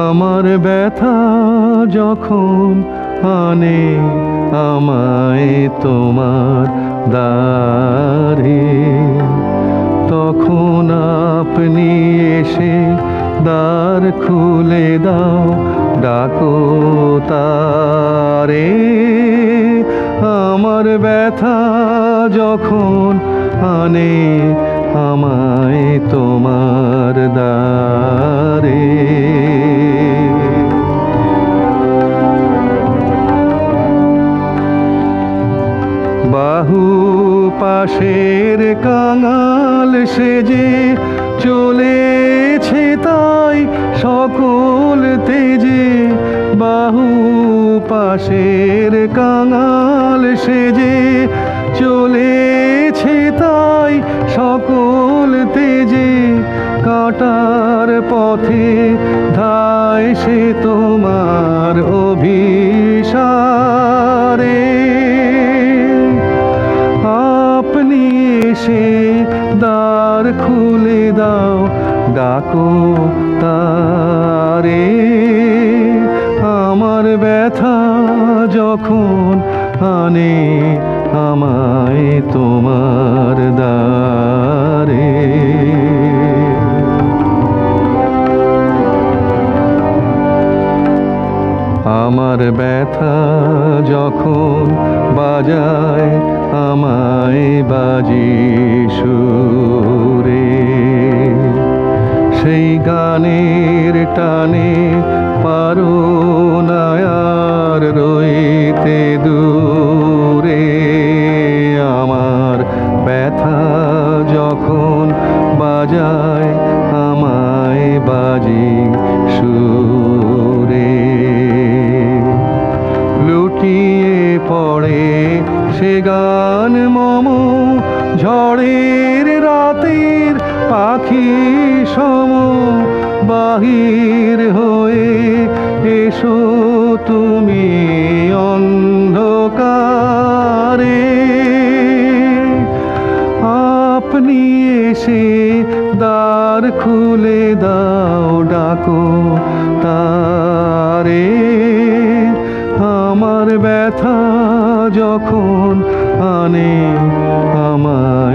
আমার ব্যথা যখন আনে আমায় তোমার দ্বারে, তখন আপনি এসে দ্বার খুলে দাও, ডাকো তারে। আমার ব্যথা যখন আনে আমায় তোমার দ্বারে। বাহু পাশের কাঙাল সেজে চলেছে তাই সকল তেজে, বাহু পাশের কাঙাল সেজে চলেছে তাই সকল তেজে, কাটার পথে ধায় সে তোমার অভিসারে। আপনি এসে দ্বার খুলে দাও, ডাকো তারে। আমার ব্যথা যখন আনে আমায় তোমার দ্বারে। আমার ব্যথা যখন বাজায় আমায় বাজি সুরে, সেই গানের টানে পারো না আর রইতে দূরে। আমার ব্যথা যখন বাজায় আমায় বাজি সুরে, লুটিয়ে পড়ে সে গান মম ঝড়ের রাতের পাখি সম। বাহির হয়ে এসো তুমি অন্ধকারে, আপনি এসে দ্বার খুলে দাও, ডাকো তারে। আমার ব্যথা যখন আনে আমার